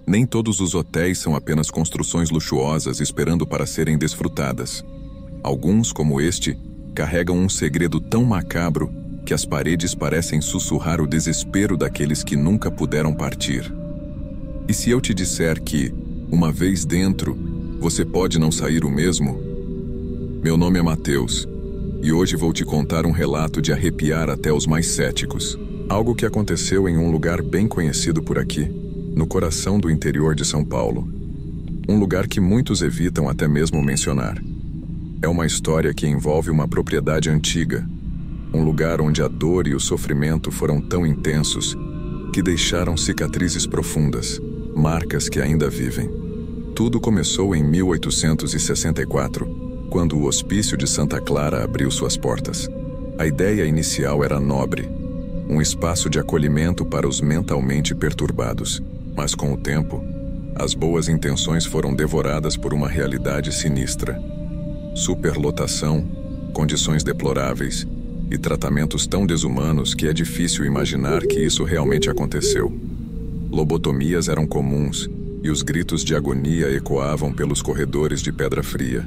Nem todos os hotéis são apenas construções luxuosas esperando para serem desfrutadas. Alguns, como este, carregam um segredo tão macabro que as paredes parecem sussurrar o desespero daqueles que nunca puderam partir. E se eu te disser que, uma vez dentro, você pode não sair o mesmo? Meu nome é Mateus, e hoje vou te contar um relato de arrepiar até os mais céticos. Algo que aconteceu em um lugar bem conhecido por aqui, no coração do interior de São Paulo. Um lugar que muitos evitam até mesmo mencionar. É uma história que envolve uma propriedade antiga, um lugar onde a dor e o sofrimento foram tão intensos que deixaram cicatrizes profundas, marcas que ainda vivem. Tudo começou em 1864, quando o Hospício de Santa Clara abriu suas portas. A ideia inicial era nobre, um espaço de acolhimento para os mentalmente perturbados, mas com o tempo, as boas intenções foram devoradas por uma realidade sinistra. Superlotação, condições deploráveis e tratamentos tão desumanos que é difícil imaginar que isso realmente aconteceu. Lobotomias eram comuns e os gritos de agonia ecoavam pelos corredores de pedra fria.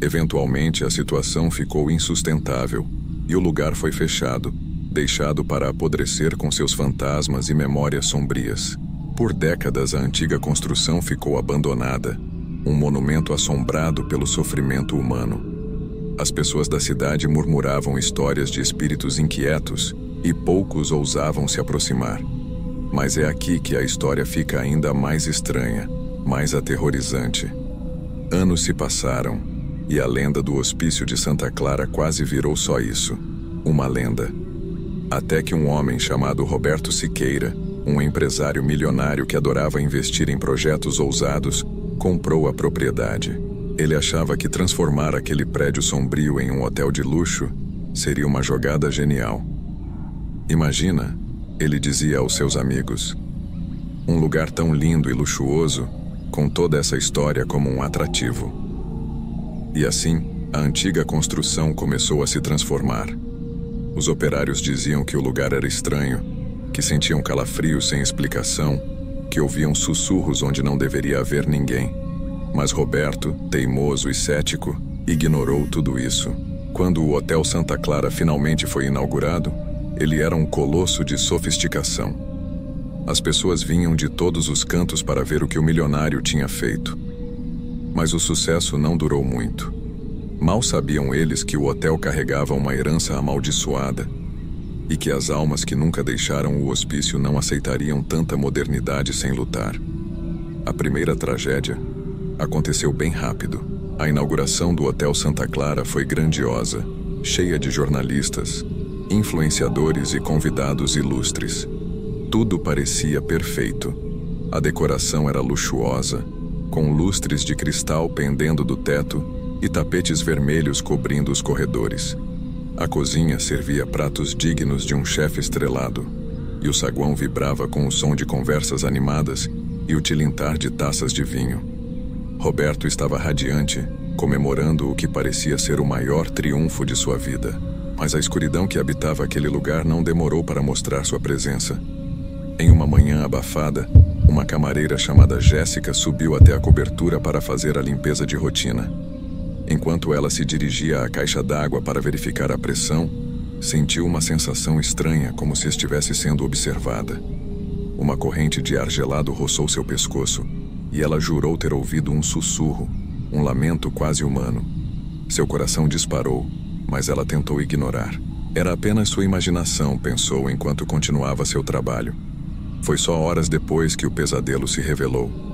Eventualmente, a situação ficou insustentável e o lugar foi fechado, deixado para apodrecer com seus fantasmas e memórias sombrias. Por décadas, a antiga construção ficou abandonada, um monumento assombrado pelo sofrimento humano. As pessoas da cidade murmuravam histórias de espíritos inquietos e poucos ousavam se aproximar. Mas é aqui que a história fica ainda mais estranha, mais aterrorizante. Anos se passaram e a lenda do Hospício de Santa Clara quase virou só isso, uma lenda. Até que um homem chamado Roberto Siqueira, um empresário milionário que adorava investir em projetos ousados, comprou a propriedade. Ele achava que transformar aquele prédio sombrio em um hotel de luxo seria uma jogada genial. Imagina, ele dizia aos seus amigos, um lugar tão lindo e luxuoso, com toda essa história como um atrativo. E assim, a antiga construção começou a se transformar. Os operários diziam que o lugar era estranho, que sentiam calafrios sem explicação, que ouviam sussurros onde não deveria haver ninguém. Mas Roberto, teimoso e cético, ignorou tudo isso. Quando o Hotel Santa Clara finalmente foi inaugurado, ele era um colosso de sofisticação. As pessoas vinham de todos os cantos para ver o que o milionário tinha feito. Mas o sucesso não durou muito. Mal sabiam eles que o hotel carregava uma herança amaldiçoada e que as almas que nunca deixaram o hospício não aceitariam tanta modernidade sem lutar. A primeira tragédia aconteceu bem rápido. A inauguração do Hotel Santa Clara foi grandiosa, cheia de jornalistas, influenciadores e convidados ilustres. Tudo parecia perfeito. A decoração era luxuosa, com lustres de cristal pendendo do teto e tapetes vermelhos cobrindo os corredores. A cozinha servia pratos dignos de um chefe estrelado, e o saguão vibrava com o som de conversas animadas e o tilintar de taças de vinho. Roberto estava radiante, comemorando o que parecia ser o maior triunfo de sua vida. Mas a escuridão que habitava aquele lugar não demorou para mostrar sua presença. Em uma manhã abafada, uma camareira chamada Jéssica subiu até a cobertura para fazer a limpeza de rotina. Enquanto ela se dirigia à caixa d'água para verificar a pressão, sentiu uma sensação estranha, como se estivesse sendo observada. Uma corrente de ar gelado roçou seu pescoço, e ela jurou ter ouvido um sussurro, um lamento quase humano. Seu coração disparou, mas ela tentou ignorar. Era apenas sua imaginação, pensou enquanto continuava seu trabalho. Foi só horas depois que o pesadelo se revelou.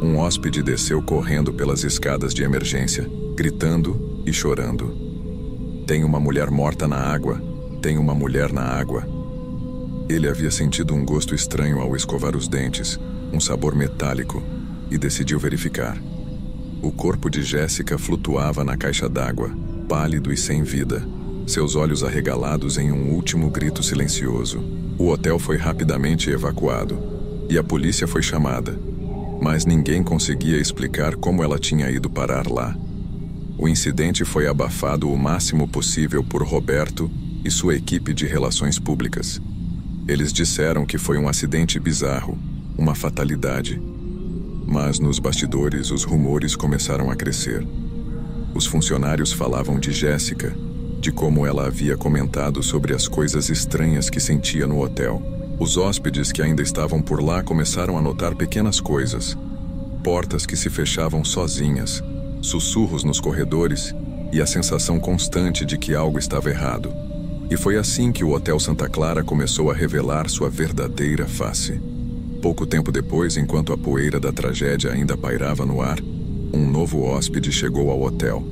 Um hóspede desceu correndo pelas escadas de emergência, gritando e chorando. Tem uma mulher morta na água, tem uma mulher na água. Ele havia sentido um gosto estranho ao escovar os dentes, um sabor metálico, e decidiu verificar. O corpo de Jéssica flutuava na caixa d'água, pálido e sem vida, seus olhos arregalados em um último grito silencioso. O hotel foi rapidamente evacuado, e a polícia foi chamada, mas ninguém conseguia explicar como ela tinha ido parar lá. O incidente foi abafado o máximo possível por Roberto e sua equipe de relações públicas. Eles disseram que foi um acidente bizarro, uma fatalidade. Mas nos bastidores os rumores começaram a crescer. Os funcionários falavam de Jéssica, de como ela havia comentado sobre as coisas estranhas que sentia no hotel. Os hóspedes que ainda estavam por lá começaram a notar pequenas coisas. Portas que se fechavam sozinhas, sussurros nos corredores e a sensação constante de que algo estava errado. E foi assim que o Hotel Santa Clara começou a revelar sua verdadeira face. Pouco tempo depois, enquanto a poeira da tragédia ainda pairava no ar, um novo hóspede chegou ao hotel.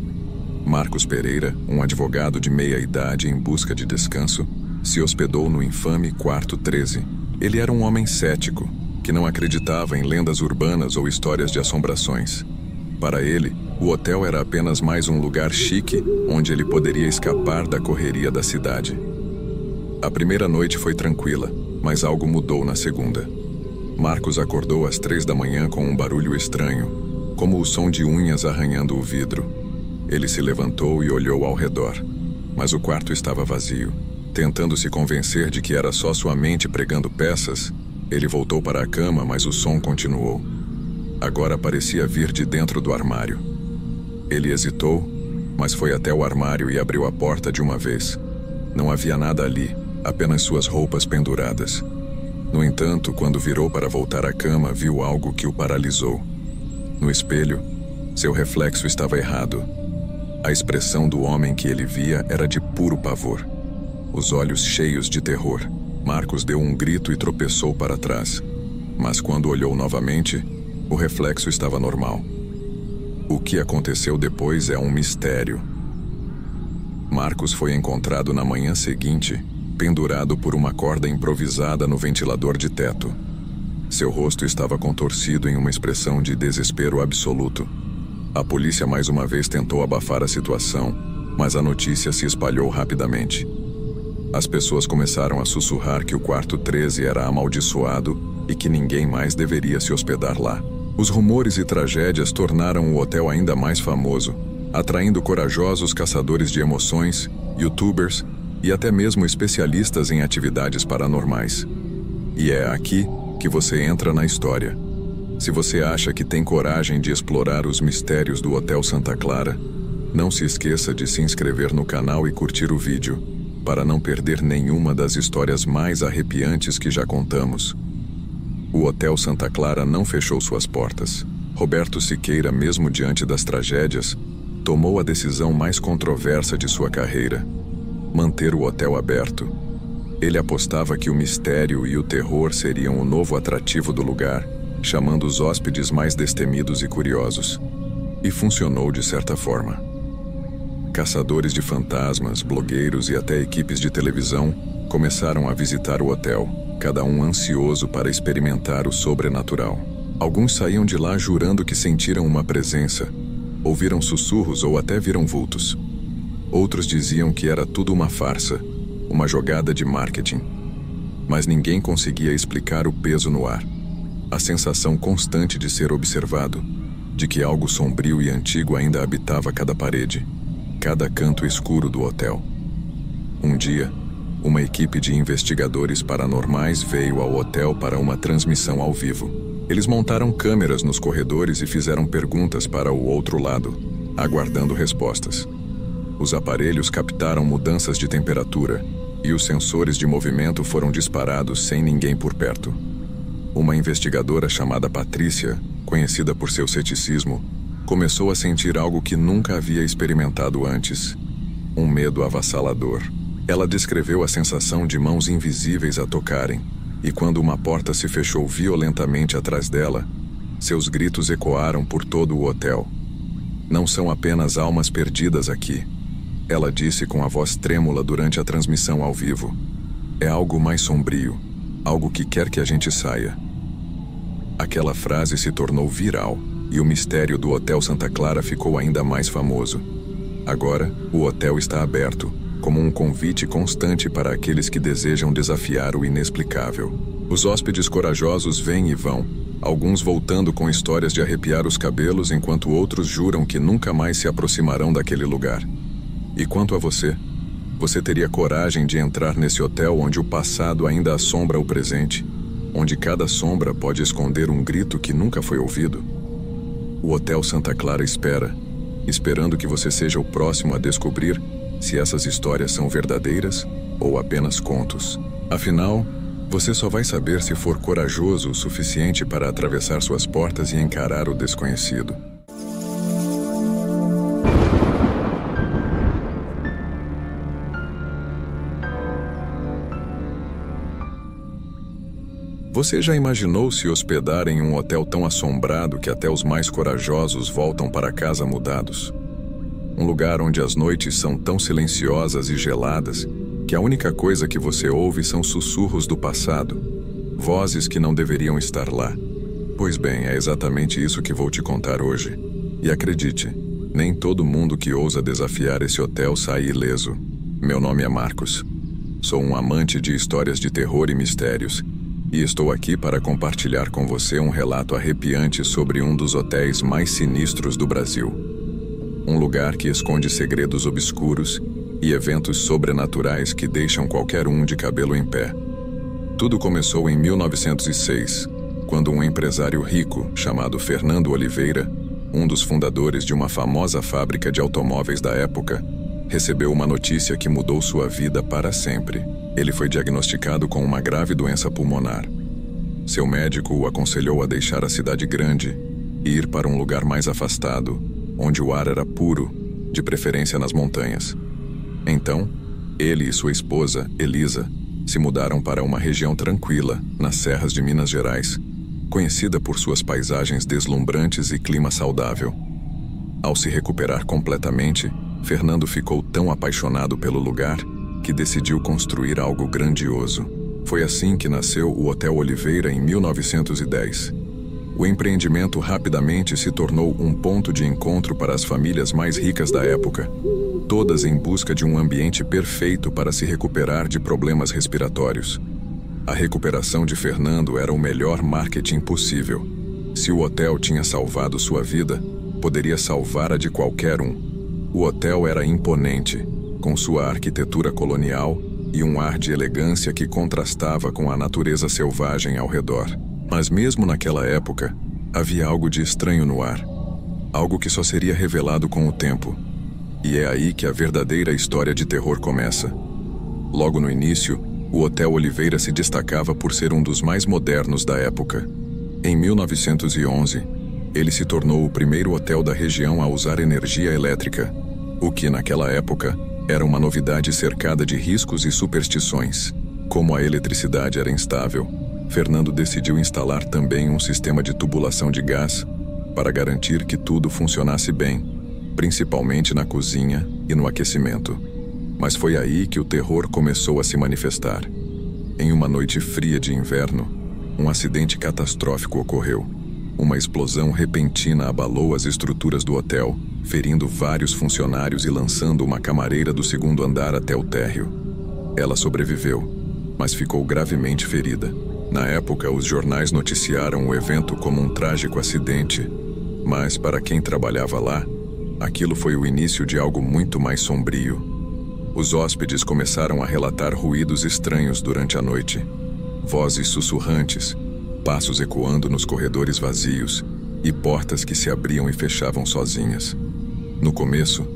Marcos Pereira, um advogado de meia-idade em busca de descanso, se hospedou no infame quarto 13. Ele era um homem cético, que não acreditava em lendas urbanas ou histórias de assombrações. Para ele, o hotel era apenas mais um lugar chique onde ele poderia escapar da correria da cidade. A primeira noite foi tranquila, mas algo mudou na segunda. Marcos acordou às 3 da manhã com um barulho estranho, como o som de unhas arranhando o vidro. Ele se levantou e olhou ao redor, mas o quarto estava vazio. Tentando se convencer de que era só sua mente pregando peças, ele voltou para a cama, mas o som continuou. Agora parecia vir de dentro do armário. Ele hesitou, mas foi até o armário e abriu a porta de uma vez. Não havia nada ali, apenas suas roupas penduradas. No entanto, quando virou para voltar à cama, viu algo que o paralisou. No espelho, seu reflexo estava errado. A expressão do homem que ele via era de puro pavor. Os olhos cheios de terror. Marcos deu um grito e tropeçou para trás. Mas quando olhou novamente, o reflexo estava normal. O que aconteceu depois é um mistério. Marcos foi encontrado na manhã seguinte, pendurado por uma corda improvisada no ventilador de teto. Seu rosto estava contorcido em uma expressão de desespero absoluto. A polícia mais uma vez tentou abafar a situação, mas a notícia se espalhou rapidamente. As pessoas começaram a sussurrar que o quarto 13 era amaldiçoado e que ninguém mais deveria se hospedar lá. Os rumores e tragédias tornaram o hotel ainda mais famoso, atraindo corajosos caçadores de emoções, youtubers e até mesmo especialistas em atividades paranormais. E é aqui que você entra na história. Se você acha que tem coragem de explorar os mistérios do Hotel Santa Clara, não se esqueça de se inscrever no canal e curtir o vídeo, para não perder nenhuma das histórias mais arrepiantes que já contamos. O Hotel Santa Clara não fechou suas portas. Roberto Siqueira, mesmo diante das tragédias, tomou a decisão mais controversa de sua carreira: manter o hotel aberto. Ele apostava que o mistério e o terror seriam o novo atrativo do lugar, chamando os hóspedes mais destemidos e curiosos. E funcionou de certa forma. Caçadores de fantasmas, blogueiros e até equipes de televisão começaram a visitar o hotel, cada um ansioso para experimentar o sobrenatural. Alguns saíam de lá jurando que sentiram uma presença, ouviram sussurros ou até viram vultos. Outros diziam que era tudo uma farsa, uma jogada de marketing. Mas ninguém conseguia explicar o peso no ar, a sensação constante de ser observado, de que algo sombrio e antigo ainda habitava cada parede, cada canto escuro do hotel. Um dia, uma equipe de investigadores paranormais veio ao hotel para uma transmissão ao vivo. Eles montaram câmeras nos corredores e fizeram perguntas para o outro lado, aguardando respostas. Os aparelhos captaram mudanças de temperatura e os sensores de movimento foram disparados sem ninguém por perto. Uma investigadora chamada Patrícia, conhecida por seu ceticismo, começou a sentir algo que nunca havia experimentado antes: um medo avassalador. Ela descreveu a sensação de mãos invisíveis a tocarem, e quando uma porta se fechou violentamente atrás dela, seus gritos ecoaram por todo o hotel. Não são apenas almas perdidas aqui, ela disse com a voz trêmula durante a transmissão ao vivo. É algo mais sombrio, algo que quer que a gente saia. Aquela frase se tornou viral, e o mistério do Hotel Santa Clara ficou ainda mais famoso. Agora, o hotel está aberto, como um convite constante para aqueles que desejam desafiar o inexplicável. Os hóspedes corajosos vêm e vão, alguns voltando com histórias de arrepiar os cabelos, enquanto outros juram que nunca mais se aproximarão daquele lugar. E quanto a você? Você teria coragem de entrar nesse hotel onde o passado ainda assombra o presente? onde cada sombra pode esconder um grito que nunca foi ouvido. O Hotel Santa Clara espera, esperando que você seja o próximo a descobrir se essas histórias são verdadeiras ou apenas contos. Afinal, você só vai saber se for corajoso o suficiente para atravessar suas portas e encarar o desconhecido. Você já imaginou se hospedar em um hotel tão assombrado que até os mais corajosos voltam para casa mudados? Um lugar onde as noites são tão silenciosas e geladas que a única coisa que você ouve são sussurros do passado, vozes que não deveriam estar lá. Pois bem, é exatamente isso que vou te contar hoje. E acredite, nem todo mundo que ousa desafiar esse hotel sai ileso. Meu nome é Marcos. Sou um amante de histórias de terror e mistérios, e estou aqui para compartilhar com você um relato arrepiante sobre um dos hotéis mais sinistros do Brasil. Um lugar que esconde segredos obscuros e eventos sobrenaturais que deixam qualquer um de cabelo em pé. Tudo começou em 1906, quando um empresário rico chamado Fernando Oliveira, um dos fundadores de uma famosa fábrica de automóveis da época, recebeu uma notícia que mudou sua vida para sempre. Ele foi diagnosticado com uma grave doença pulmonar. Seu médico o aconselhou a deixar a cidade grande e ir para um lugar mais afastado, onde o ar era puro, de preferência nas montanhas. Então, ele e sua esposa, Elisa, se mudaram para uma região tranquila, nas serras de Minas Gerais, conhecida por suas paisagens deslumbrantes e clima saudável. Ao se recuperar completamente, Fernando ficou tão apaixonado pelo lugar que decidiu construir algo grandioso. Foi assim que nasceu o Hotel Oliveira em 1910. O empreendimento rapidamente se tornou um ponto de encontro para as famílias mais ricas da época, todas em busca de um ambiente perfeito para se recuperar de problemas respiratórios. A recuperação de Fernando era o melhor marketing possível. Se o hotel tinha salvado sua vida, poderia salvar a de qualquer um. O hotel era imponente, com sua arquitetura colonial e um ar de elegância que contrastava com a natureza selvagem ao redor. Mas mesmo naquela época, havia algo de estranho no ar. Algo que só seria revelado com o tempo. E é aí que a verdadeira história de terror começa. Logo no início, o Hotel Oliveira se destacava por ser um dos mais modernos da época. Em 1911, ele se tornou o primeiro hotel da região a usar energia elétrica, o que, naquela época, era uma novidade cercada de riscos e superstições. Como a eletricidade era instável, Fernando decidiu instalar também um sistema de tubulação de gás para garantir que tudo funcionasse bem, principalmente na cozinha e no aquecimento. Mas foi aí que o terror começou a se manifestar. Em uma noite fria de inverno, um acidente catastrófico ocorreu. Uma explosão repentina abalou as estruturas do hotel, ferindo vários funcionários e lançando uma camareira do segundo andar até o térreo. Ela sobreviveu, mas ficou gravemente ferida. Na época, os jornais noticiaram o evento como um trágico acidente, mas para quem trabalhava lá, aquilo foi o início de algo muito mais sombrio. Os hóspedes começaram a relatar ruídos estranhos durante a noite. Vozes sussurrantes, passos ecoando nos corredores vazios e portas que se abriam e fechavam sozinhas. No começo,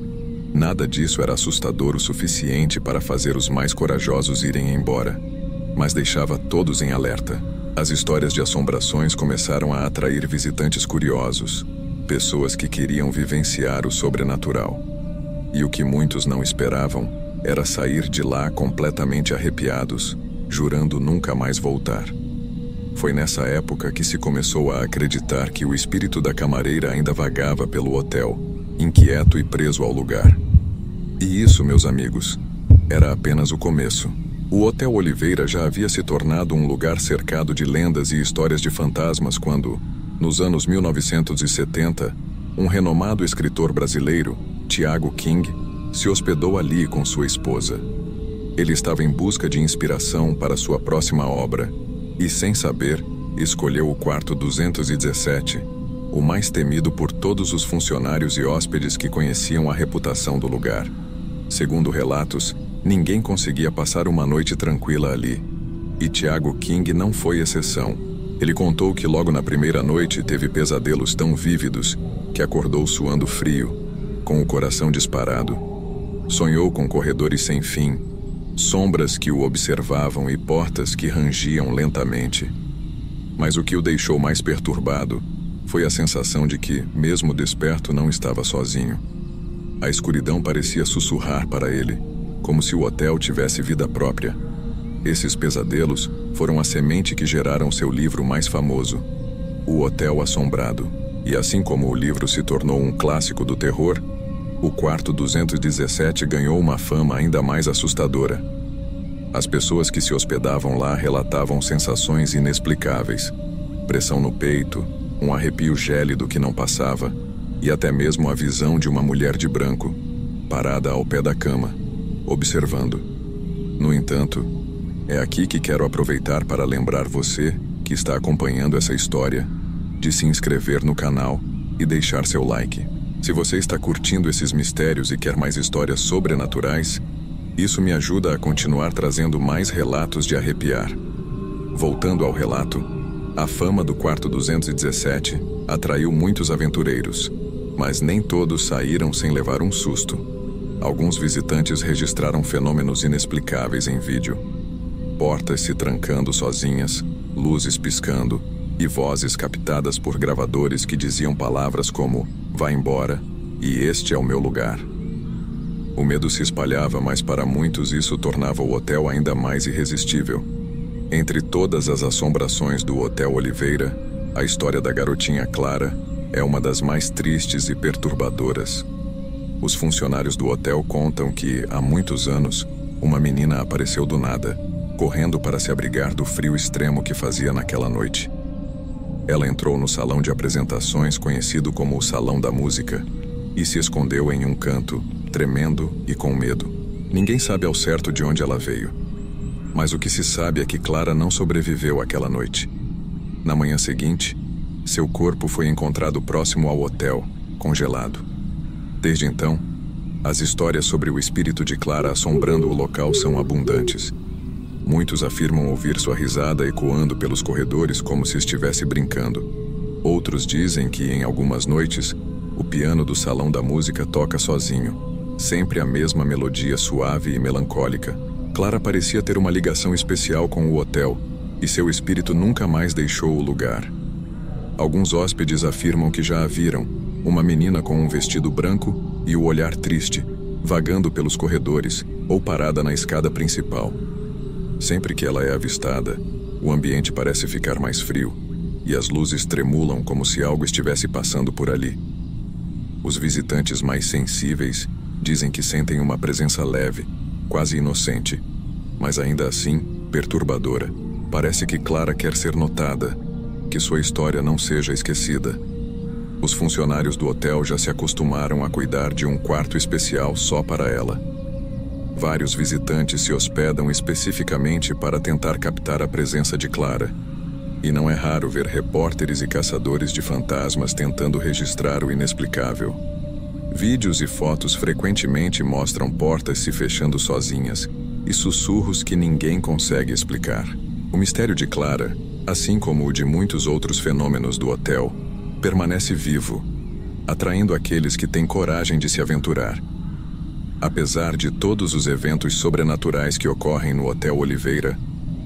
nada disso era assustador o suficiente para fazer os mais corajosos irem embora, mas deixava todos em alerta. As histórias de assombrações começaram a atrair visitantes curiosos, pessoas que queriam vivenciar o sobrenatural. E o que muitos não esperavam era sair de lá completamente arrepiados, jurando nunca mais voltar. Foi nessa época que se começou a acreditar que o espírito da camareira ainda vagava pelo hotel, inquieto e preso ao lugar. E isso, meus amigos, era apenas o começo. O Hotel Oliveira já havia se tornado um lugar cercado de lendas e histórias de fantasmas quando, nos anos 1970, um renomado escritor brasileiro, Tiago King, se hospedou ali com sua esposa. Ele estava em busca de inspiração para sua próxima obra e, sem saber, escolheu o quarto 217, o mais temido por todos os funcionários e hóspedes que conheciam a reputação do lugar. Segundo relatos, ninguém conseguia passar uma noite tranquila ali. E Tiago King não foi exceção. Ele contou que logo na primeira noite teve pesadelos tão vívidos que acordou suando frio, com o coração disparado. Sonhou com corredores sem fim, sombras que o observavam e portas que rangiam lentamente. Mas o que o deixou mais perturbado foi a sensação de que, mesmo desperto, não estava sozinho. A escuridão parecia sussurrar para ele, como se o hotel tivesse vida própria. Esses pesadelos foram a semente que geraram seu livro mais famoso, O Hotel Assombrado. E assim como o livro se tornou um clássico do terror, o quarto 217 ganhou uma fama ainda mais assustadora. As pessoas que se hospedavam lá relatavam sensações inexplicáveis: pressão no peito, um arrepio gélido que não passava, e até mesmo a visão de uma mulher de branco, parada ao pé da cama, observando. No entanto, é aqui que quero aproveitar para lembrar você, que está acompanhando essa história, de se inscrever no canal e deixar seu like. Se você está curtindo esses mistérios e quer mais histórias sobrenaturais, isso me ajuda a continuar trazendo mais relatos de arrepiar. Voltando ao relato, a fama do quarto 217 atraiu muitos aventureiros, mas nem todos saíram sem levar um susto. Alguns visitantes registraram fenômenos inexplicáveis em vídeo: portas se trancando sozinhas, luzes piscando e vozes captadas por gravadores que diziam palavras como "vá embora" e "este é o meu lugar". O medo se espalhava, mas para muitos isso tornava o hotel ainda mais irresistível. Entre todas as assombrações do Hotel Oliveira, a história da garotinha Clara é uma das mais tristes e perturbadoras. Os funcionários do hotel contam que, há muitos anos, uma menina apareceu do nada, correndo para se abrigar do frio extremo que fazia naquela noite. Ela entrou no salão de apresentações conhecido como o Salão da Música e se escondeu em um canto, tremendo e com medo. Ninguém sabe ao certo de onde ela veio, mas o que se sabe é que Clara não sobreviveu àquela noite. Na manhã seguinte, seu corpo foi encontrado próximo ao hotel, congelado. Desde então, as histórias sobre o espírito de Clara assombrando o local são abundantes. Muitos afirmam ouvir sua risada ecoando pelos corredores como se estivesse brincando. Outros dizem que, em algumas noites, o piano do Salão da Música toca sozinho, sempre a mesma melodia suave e melancólica. Clara parecia ter uma ligação especial com o hotel, e seu espírito nunca mais deixou o lugar. Alguns hóspedes afirmam que já a viram, uma menina com um vestido branco e o olhar triste, vagando pelos corredores ou parada na escada principal. Sempre que ela é avistada, o ambiente parece ficar mais frio, e as luzes tremulam como se algo estivesse passando por ali. Os visitantes mais sensíveis dizem que sentem uma presença leve, quase inocente, mas ainda assim perturbadora. Parece que Clara quer ser notada, que sua história não seja esquecida. Os funcionários do hotel já se acostumaram a cuidar de um quarto especial só para ela. Vários visitantes se hospedam especificamente para tentar captar a presença de Clara, e não é raro ver repórteres e caçadores de fantasmas tentando registrar o inexplicável. Vídeos e fotos frequentemente mostram portas se fechando sozinhas e sussurros que ninguém consegue explicar. O mistério de Clara, assim como o de muitos outros fenômenos do hotel, permanece vivo, atraindo aqueles que têm coragem de se aventurar. Apesar de todos os eventos sobrenaturais que ocorrem no Hotel Oliveira,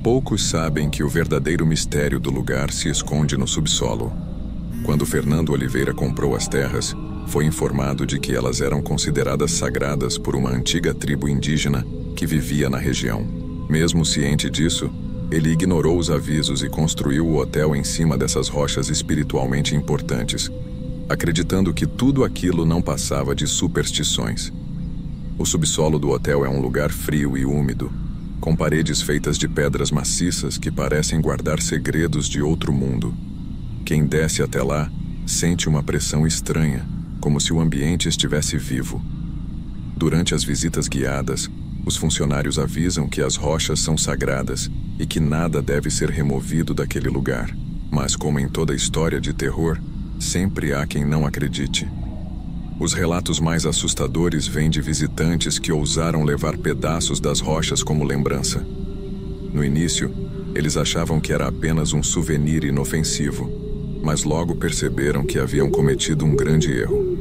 poucos sabem que o verdadeiro mistério do lugar se esconde no subsolo. Quando Fernando Oliveira comprou as terras, foi informado de que elas eram consideradas sagradas por uma antiga tribo indígena que vivia na região. Mesmo ciente disso, ele ignorou os avisos e construiu o hotel em cima dessas rochas espiritualmente importantes, acreditando que tudo aquilo não passava de superstições. O subsolo do hotel é um lugar frio e úmido, com paredes feitas de pedras maciças que parecem guardar segredos de outro mundo. Quem desce até lá sente uma pressão estranha, como se o ambiente estivesse vivo. Durante as visitas guiadas, os funcionários avisam que as rochas são sagradas e que nada deve ser removido daquele lugar. Mas, como em toda história de terror, sempre há quem não acredite. Os relatos mais assustadores vêm de visitantes que ousaram levar pedaços das rochas como lembrança. No início, Eles achavam que era apenas um souvenir inofensivo, mas logo perceberam que haviam cometido um grande erro.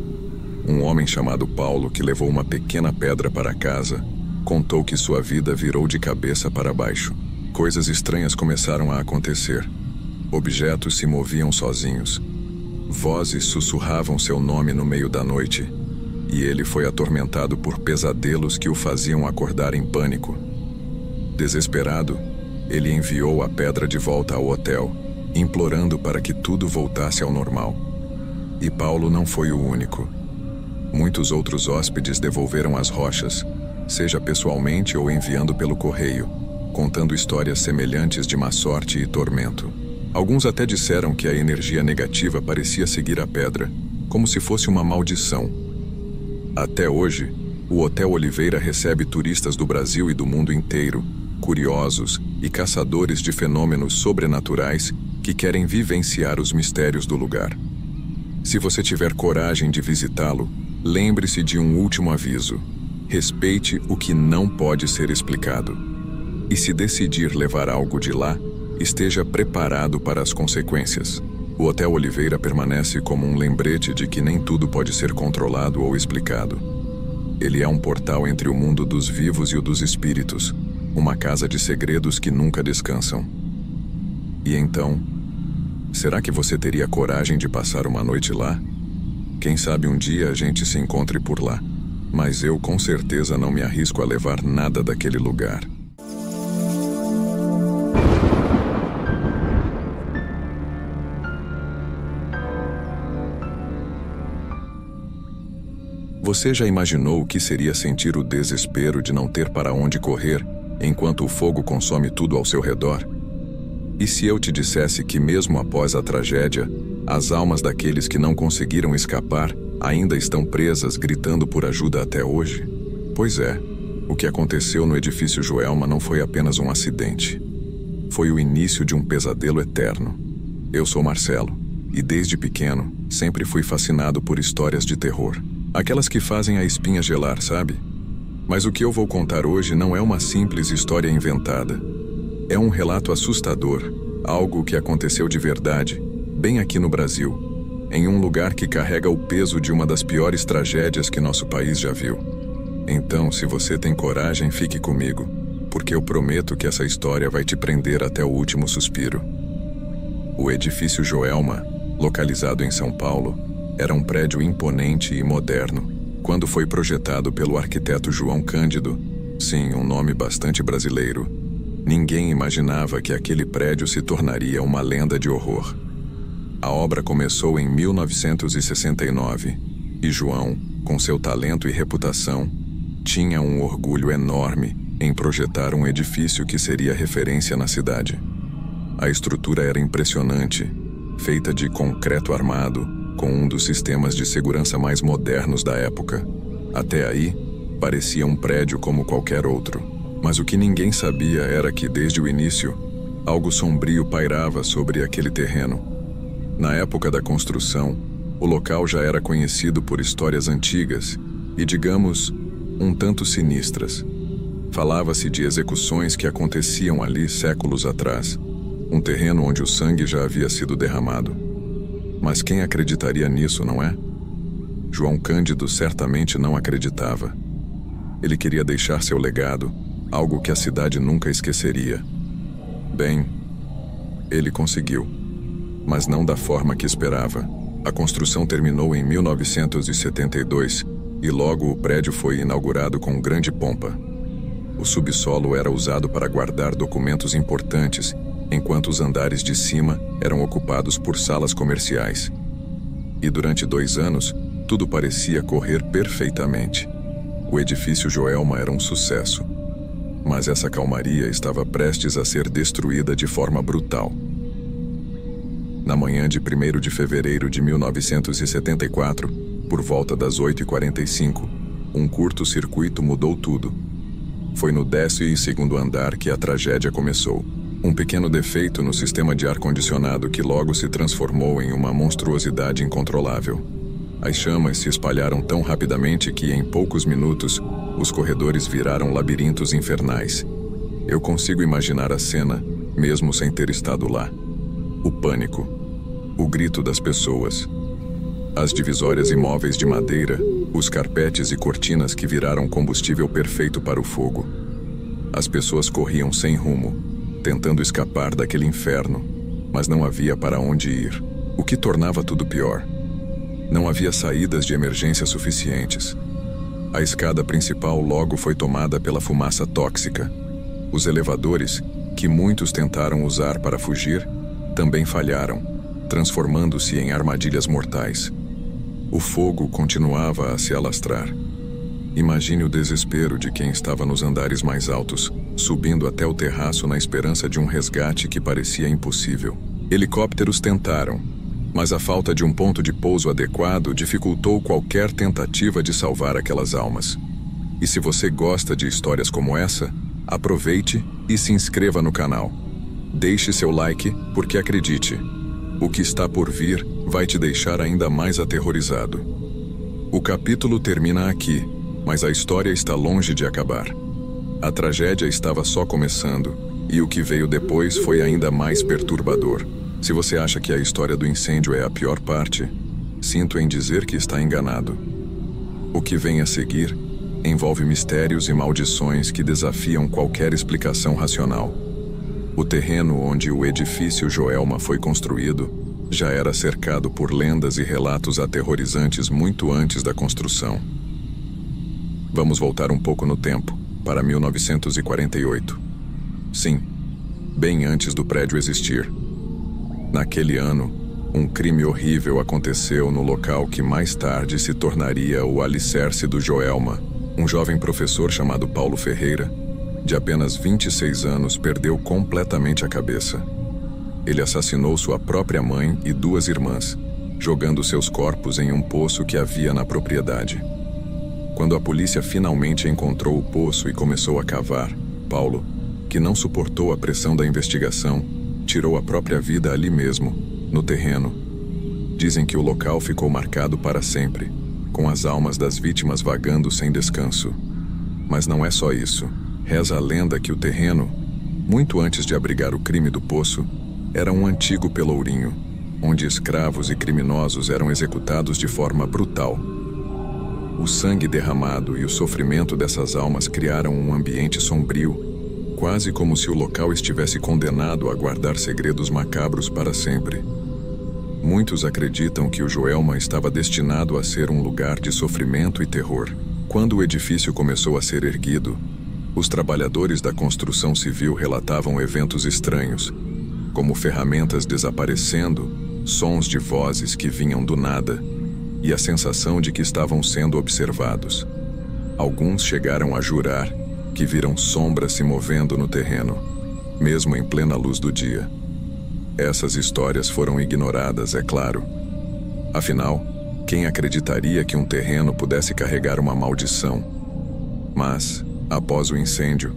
Um homem chamado Paulo, que levou uma pequena pedra para casa, contou que sua vida virou de cabeça para baixo. Coisas estranhas começaram a acontecer. Objetos se moviam sozinhos. Vozes sussurravam seu nome no meio da noite, e ele foi atormentado por pesadelos que o faziam acordar em pânico. Desesperado, ele enviou a pedra de volta ao hotel, implorando para que tudo voltasse ao normal. E Paulo não foi o único. Muitos outros hóspedes devolveram as rochas, seja pessoalmente ou enviando pelo correio, contando histórias semelhantes de má sorte e tormento. Alguns até disseram que a energia negativa parecia seguir a pedra, como se fosse uma maldição. Até hoje, o Hotel Oliveira recebe turistas do Brasil e do mundo inteiro, curiosos e caçadores de fenômenos sobrenaturais que querem vivenciar os mistérios do lugar. Se você tiver coragem de visitá-lo, lembre-se de um último aviso: respeite o que não pode ser explicado. E se decidir levar algo de lá, esteja preparado para as consequências. O Hotel Oliveira permanece como um lembrete de que nem tudo pode ser controlado ou explicado. Ele é um portal entre o mundo dos vivos e o dos espíritos, uma casa de segredos que nunca descansam. E então, será que você teria coragem de passar uma noite lá? Quem sabe um dia a gente se encontre por lá, mas eu com certeza não me arrisco a levar nada daquele lugar. Você já imaginou o que seria sentir o desespero de não ter para onde correr enquanto o fogo consome tudo ao seu redor? E se eu te dissesse que mesmo após a tragédia, as almas daqueles que não conseguiram escapar ainda estão presas gritando por ajuda até hoje? Pois é, o que aconteceu no edifício Joelma não foi apenas um acidente. Foi o início de um pesadelo eterno. Eu sou Marcelo, e desde pequeno sempre fui fascinado por histórias de terror. Aquelas que fazem a espinha gelar, sabe? Mas o que eu vou contar hoje não é uma simples história inventada. É um relato assustador, algo que aconteceu de verdade, bem aqui no Brasil, em um lugar que carrega o peso de uma das piores tragédias que nosso país já viu. Então, se você tem coragem, fique comigo, porque eu prometo que essa história vai te prender até o último suspiro. O edifício Joelma, localizado em São Paulo, era um prédio imponente e moderno, quando foi projetado pelo arquiteto João Cândido. Sim, um nome bastante brasileiro. Ninguém imaginava que aquele prédio se tornaria uma lenda de horror. A obra começou em 1969, e João, com seu talento e reputação, tinha um orgulho enorme em projetar um edifício que seria referência na cidade. A estrutura era impressionante, feita de concreto armado, com um dos sistemas de segurança mais modernos da época. Até aí, parecia um prédio como qualquer outro. Mas o que ninguém sabia era que, desde o início, algo sombrio pairava sobre aquele terreno. Na época da construção, o local já era conhecido por histórias antigas e, digamos, um tanto sinistras. Falava-se de execuções que aconteciam ali séculos atrás, um terreno onde o sangue já havia sido derramado. Mas quem acreditaria nisso, não é? João Cândido certamente não acreditava. Ele queria deixar seu legado, algo que a cidade nunca esqueceria. Bem, ele conseguiu, mas não da forma que esperava. A construção terminou em 1972 e logo o prédio foi inaugurado com grande pompa. O subsolo era usado para guardar documentos importantes, enquanto os andares de cima eram ocupados por salas comerciais. E durante 2 anos, tudo parecia correr perfeitamente. O edifício Joelma era um sucesso. Mas essa calmaria estava prestes a ser destruída de forma brutal. Na manhã de 1º de fevereiro de 1974, por volta das 8h45, um curto-circuito mudou tudo. Foi no 12º andar que a tragédia começou. Um pequeno defeito no sistema de ar-condicionado que logo se transformou em uma monstruosidade incontrolável. As chamas se espalharam tão rapidamente que, em poucos minutos, os corredores viraram labirintos infernais. Eu consigo imaginar a cena, mesmo sem ter estado lá. O pânico, o grito das pessoas, as divisórias imóveis de madeira, os carpetes e cortinas que viraram combustível perfeito para o fogo. As pessoas corriam sem rumo, tentando escapar daquele inferno, mas não havia para onde ir, o que tornava tudo pior. Não havia saídas de emergência suficientes. A escada principal logo foi tomada pela fumaça tóxica. Os elevadores, que muitos tentaram usar para fugir, também falharam, transformando-se em armadilhas mortais. O fogo continuava a se alastrar. Imagine o desespero de quem estava nos andares mais altos, subindo até o terraço na esperança de um resgate que parecia impossível. Helicópteros tentaram, mas a falta de um ponto de pouso adequado dificultou qualquer tentativa de salvar aquelas almas. E se você gosta de histórias como essa, aproveite e se inscreva no canal. Deixe seu like, porque acredite, o que está por vir vai te deixar ainda mais aterrorizado. O capítulo termina aqui, mas a história está longe de acabar. A tragédia estava só começando, e o que veio depois foi ainda mais perturbador. Se você acha que a história do incêndio é a pior parte, sinto em dizer que está enganado. O que vem a seguir envolve mistérios e maldições que desafiam qualquer explicação racional. O terreno onde o edifício Joelma foi construído já era cercado por lendas e relatos aterrorizantes muito antes da construção. Vamos voltar um pouco no tempo, para 1948. Sim, bem antes do prédio existir. Naquele ano, um crime horrível aconteceu no local que mais tarde se tornaria o alicerce do Joelma. Um jovem professor chamado Paulo Ferreira, de apenas 26 anos, perdeu completamente a cabeça. Ele assassinou sua própria mãe e 2 irmãs, jogando seus corpos em um poço que havia na propriedade. Quando a polícia finalmente encontrou o poço e começou a cavar, Paulo, que não suportou a pressão da investigação, tirou a própria vida ali mesmo, no terreno. Dizem que o local ficou marcado para sempre, com as almas das vítimas vagando sem descanso. Mas não é só isso. Reza a lenda que o terreno, muito antes de abrigar o crime do poço, era um antigo pelourinho, onde escravos e criminosos eram executados de forma brutal. O sangue derramado e o sofrimento dessas almas criaram um ambiente sombrio, quase como se o local estivesse condenado a guardar segredos macabros para sempre. Muitos acreditam que o Joelma estava destinado a ser um lugar de sofrimento e terror. Quando o edifício começou a ser erguido, os trabalhadores da construção civil relatavam eventos estranhos, como ferramentas desaparecendo, sons de vozes que vinham do nada, e a sensação de que estavam sendo observados. Alguns chegaram a jurar que viram sombras se movendo no terreno, mesmo em plena luz do dia. Essas histórias foram ignoradas, é claro. Afinal, quem acreditaria que um terreno pudesse carregar uma maldição? Mas, após o incêndio,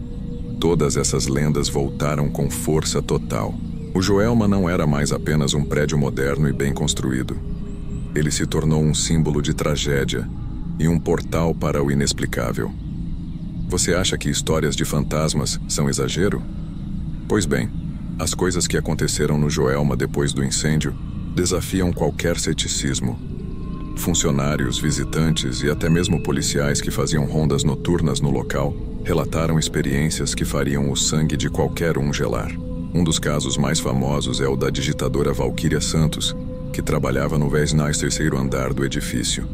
todas essas lendas voltaram com força total. O Joelma não era mais apenas um prédio moderno e bem construído. Ele se tornou um símbolo de tragédia e um portal para o inexplicável. Você acha que histórias de fantasmas são exagero? Pois bem, as coisas que aconteceram no Joelma depois do incêndio desafiam qualquer ceticismo. Funcionários, visitantes e até mesmo policiais que faziam rondas noturnas no local relataram experiências que fariam o sangue de qualquer um gelar. Um dos casos mais famosos é o da digitadora Valquíria Santos, que trabalhava no 23º andar do edifício.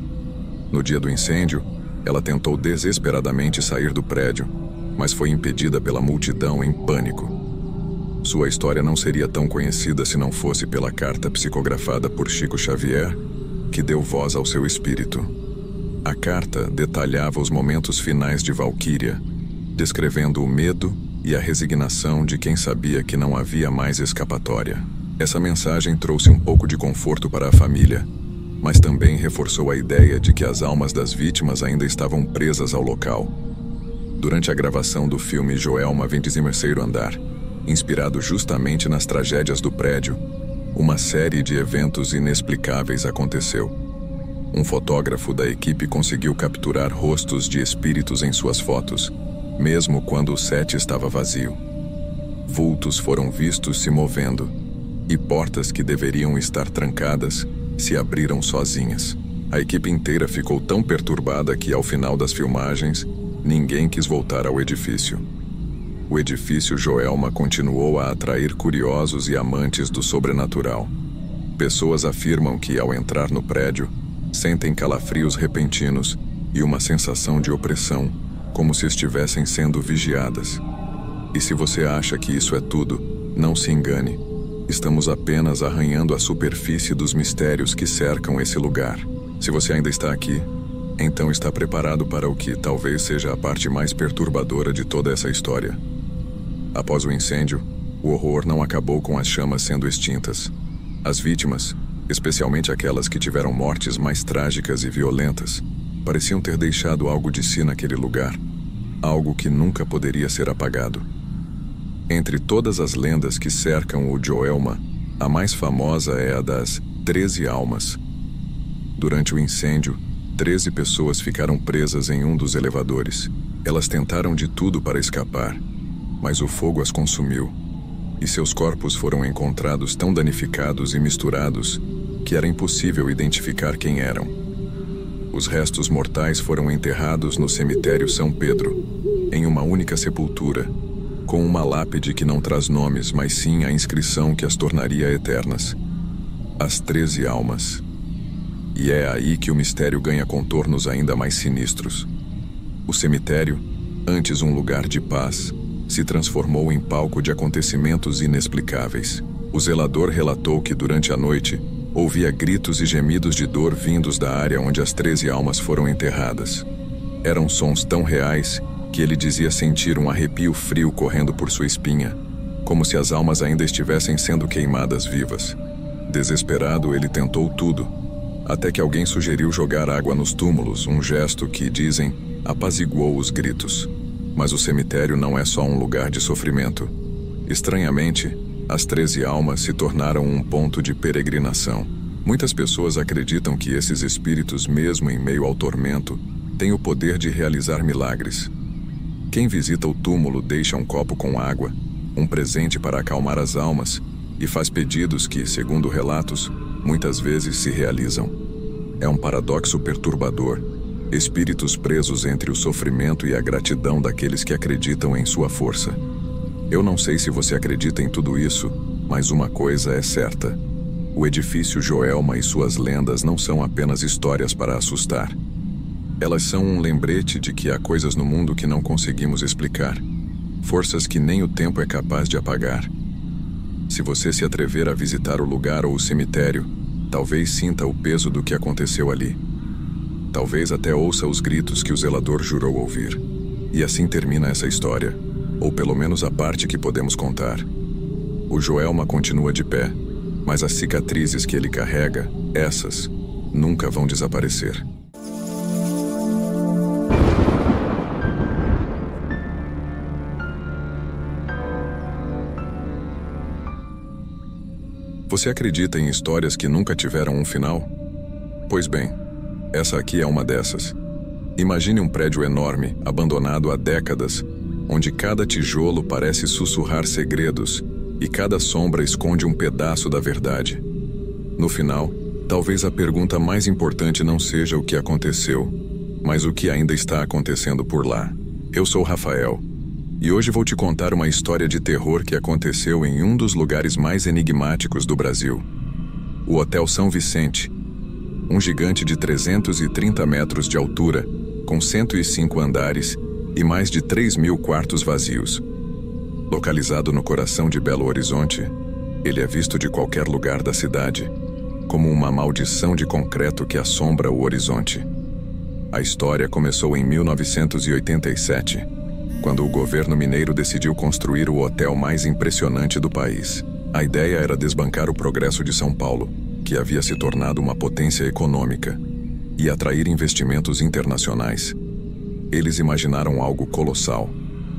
No dia do incêndio, ela tentou desesperadamente sair do prédio, mas foi impedida pela multidão em pânico. Sua história não seria tão conhecida se não fosse pela carta psicografada por Chico Xavier, que deu voz ao seu espírito. A carta detalhava os momentos finais de Valquíria, descrevendo o medo e a resignação de quem sabia que não havia mais escapatória. Essa mensagem trouxe um pouco de conforto para a família, mas também reforçou a ideia de que as almas das vítimas ainda estavam presas ao local. Durante a gravação do filme Joelma 23º Andar, inspirado justamente nas tragédias do prédio, uma série de eventos inexplicáveis aconteceu. Um fotógrafo da equipe conseguiu capturar rostos de espíritos em suas fotos, mesmo quando o set estava vazio. Vultos foram vistos se movendo, e portas que deveriam estar trancadas se abriram sozinhas. A equipe inteira ficou tão perturbada que, ao final das filmagens, ninguém quis voltar ao edifício. O edifício Joelma continuou a atrair curiosos e amantes do sobrenatural. Pessoas afirmam que, ao entrar no prédio, sentem calafrios repentinos e uma sensação de opressão, como se estivessem sendo vigiadas. E se você acha que isso é tudo, não se engane. Estamos apenas arranhando a superfície dos mistérios que cercam esse lugar. Se você ainda está aqui, então está preparado para o que talvez seja a parte mais perturbadora de toda essa história. Após o incêndio, o horror não acabou com as chamas sendo extintas. As vítimas, especialmente aquelas que tiveram mortes mais trágicas e violentas, pareciam ter deixado algo de si naquele lugar, algo que nunca poderia ser apagado. Entre todas as lendas que cercam o Joelma, a mais famosa é a das 13 almas. Durante o incêndio, 13 pessoas ficaram presas em um dos elevadores. Elas tentaram de tudo para escapar, mas o fogo as consumiu, e seus corpos foram encontrados tão danificados e misturados que era impossível identificar quem eram. Os restos mortais foram enterrados no cemitério São Pedro, em uma única sepultura, com uma lápide que não traz nomes, mas sim a inscrição que as tornaria eternas: as 13 almas. E é aí que o mistério ganha contornos ainda mais sinistros. O cemitério, antes um lugar de paz, se transformou em palco de acontecimentos inexplicáveis. O zelador relatou que durante a noite ouvia gritos e gemidos de dor vindos da área onde as 13 almas foram enterradas. Eram sons tão reais que ele dizia sentir um arrepio frio correndo por sua espinha, como se as almas ainda estivessem sendo queimadas vivas. Desesperado, ele tentou tudo, até que alguém sugeriu jogar água nos túmulos, um gesto que, dizem, apaziguou os gritos. Mas o cemitério não é só um lugar de sofrimento. Estranhamente, as 13 almas se tornaram um ponto de peregrinação. Muitas pessoas acreditam que esses espíritos, mesmo em meio ao tormento, têm o poder de realizar milagres. Quem visita o túmulo deixa um copo com água, um presente para acalmar as almas, e faz pedidos que, segundo relatos, muitas vezes se realizam. É um paradoxo perturbador. Espíritos presos entre o sofrimento e a gratidão daqueles que acreditam em sua força. Eu não sei se você acredita em tudo isso, mas uma coisa é certa. O edifício Joelma e suas lendas não são apenas histórias para assustar. Elas são um lembrete de que há coisas no mundo que não conseguimos explicar, forças que nem o tempo é capaz de apagar. Se você se atrever a visitar o lugar ou o cemitério, talvez sinta o peso do que aconteceu ali. Talvez até ouça os gritos que o zelador jurou ouvir. E assim termina essa história, ou pelo menos a parte que podemos contar. O Joelma continua de pé, mas as cicatrizes que ele carrega, essas, nunca vão desaparecer. Você acredita em histórias que nunca tiveram um final? Pois bem, essa aqui é uma dessas. Imagine um prédio enorme, abandonado há décadas, onde cada tijolo parece sussurrar segredos e cada sombra esconde um pedaço da verdade. No final, talvez a pergunta mais importante não seja o que aconteceu, mas o que ainda está acontecendo por lá. Eu sou Rafael, e hoje vou te contar uma história de terror que aconteceu em um dos lugares mais enigmáticos do Brasil. O Hotel São Vicente, um gigante de 330 metros de altura, com 105 andares e mais de 3.000 quartos vazios. Localizado no coração de Belo Horizonte, ele é visto de qualquer lugar da cidade, como uma maldição de concreto que assombra o horizonte. A história começou em 1987, quando o governo mineiro decidiu construir o hotel mais impressionante do país. A ideia era desbancar o progresso de São Paulo, que havia se tornado uma potência econômica, e atrair investimentos internacionais. Eles imaginaram algo colossal: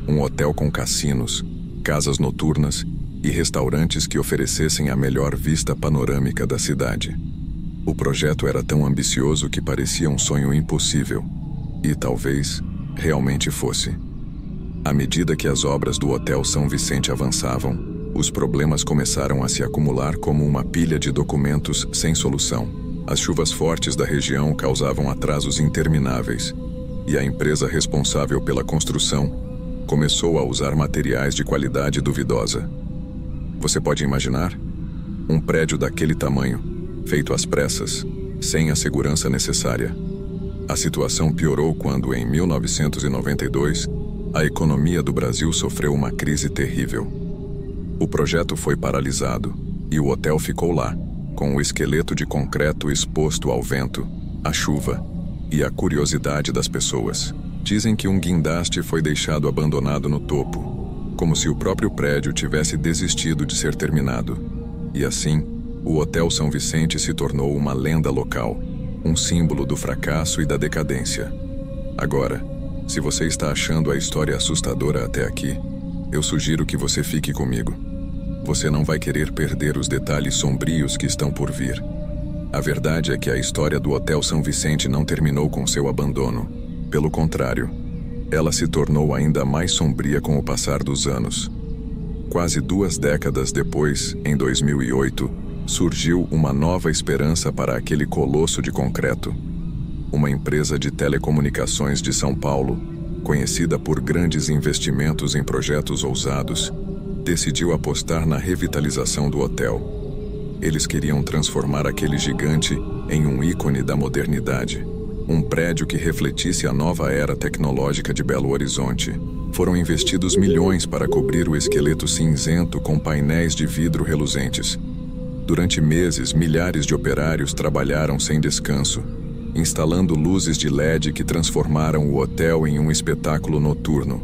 um hotel com cassinos, casas noturnas e restaurantes que oferecessem a melhor vista panorâmica da cidade. O projeto era tão ambicioso que parecia um sonho impossível, e talvez realmente fosse. À medida que as obras do Hotel São Vicente avançavam, os problemas começaram a se acumular como uma pilha de documentos sem solução. As chuvas fortes da região causavam atrasos intermináveis, e a empresa responsável pela construção começou a usar materiais de qualidade duvidosa. Você pode imaginar? Um prédio daquele tamanho, feito às pressas, sem a segurança necessária. A situação piorou quando, em 1992, a economia do Brasil sofreu uma crise terrível. O projeto foi paralisado e o hotel ficou lá, com o esqueleto de concreto exposto ao vento, à chuva e à curiosidade das pessoas. Dizem que um guindaste foi deixado abandonado no topo, como se o próprio prédio tivesse desistido de ser terminado. E assim, o Hotel São Vicente se tornou uma lenda local, um símbolo do fracasso e da decadência. Agora, se você está achando a história assustadora até aqui, eu sugiro que você fique comigo. Você não vai querer perder os detalhes sombrios que estão por vir. A verdade é que a história do Hotel São Vicente não terminou com seu abandono. Pelo contrário, ela se tornou ainda mais sombria com o passar dos anos. Quase 2 décadas depois, em 2008, surgiu uma nova esperança para aquele colosso de concreto. Uma empresa de telecomunicações de São Paulo, conhecida por grandes investimentos em projetos ousados, decidiu apostar na revitalização do hotel. Eles queriam transformar aquele gigante em um ícone da modernidade, um prédio que refletisse a nova era tecnológica de Belo Horizonte. Foram investidos milhões para cobrir o esqueleto cinzento com painéis de vidro reluzentes. Durante meses, milhares de operários trabalharam sem descanso, instalando luzes de LED que transformaram o hotel em um espetáculo noturno.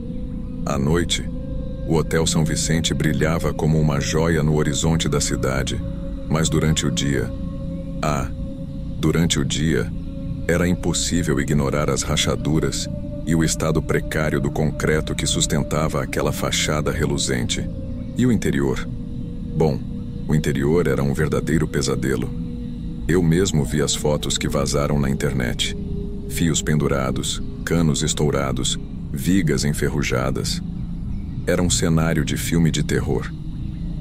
À noite, o Hotel São Vicente brilhava como uma joia no horizonte da cidade, mas durante o dia, era impossível ignorar as rachaduras e o estado precário do concreto que sustentava aquela fachada reluzente. E o interior? Bom, o interior era um verdadeiro pesadelo. Eu mesmo vi as fotos que vazaram na internet. Fios pendurados, canos estourados, vigas enferrujadas. Era um cenário de filme de terror.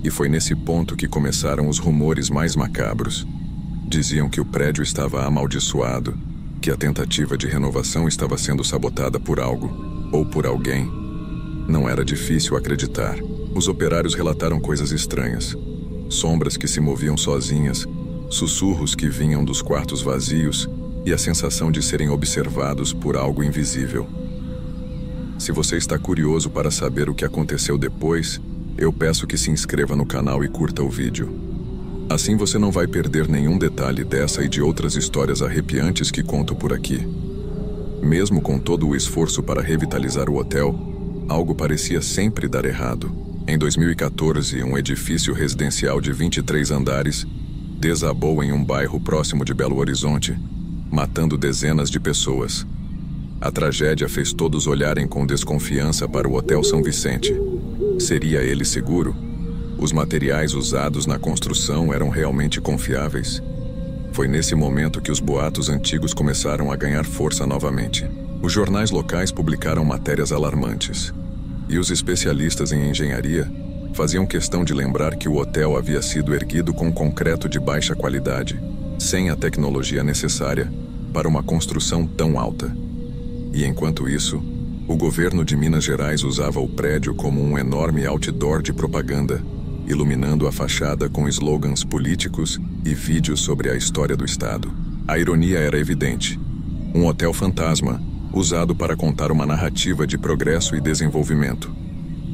E foi nesse ponto que começaram os rumores mais macabros. Diziam que o prédio estava amaldiçoado, que a tentativa de renovação estava sendo sabotada por algo, ou por alguém. Não era difícil acreditar. Os operários relataram coisas estranhas. Sombras que se moviam sozinhas, sussurros que vinham dos quartos vazios e a sensação de serem observados por algo invisível. Se você está curioso para saber o que aconteceu depois, eu peço que se inscreva no canal e curta o vídeo. Assim você não vai perder nenhum detalhe dessa e de outras histórias arrepiantes que conto por aqui. Mesmo com todo o esforço para revitalizar o hotel, algo parecia sempre dar errado. Em 2014, um edifício residencial de 23 andares desabou em um bairro próximo de Belo Horizonte, matando dezenas de pessoas. A tragédia fez todos olharem com desconfiança para o Hotel São Vicente. Seria ele seguro? Os materiais usados na construção eram realmente confiáveis? Foi nesse momento que os boatos antigos começaram a ganhar força novamente. Os jornais locais publicaram matérias alarmantes. E os especialistas em engenharia faziam questão de lembrar que o hotel havia sido erguido com concreto de baixa qualidade, sem a tecnologia necessária para uma construção tão alta. E enquanto isso, o governo de Minas Gerais usava o prédio como um enorme outdoor de propaganda, iluminando a fachada com slogans políticos e vídeos sobre a história do estado. A ironia era evidente. Um hotel fantasma, usado para contar uma narrativa de progresso e desenvolvimento.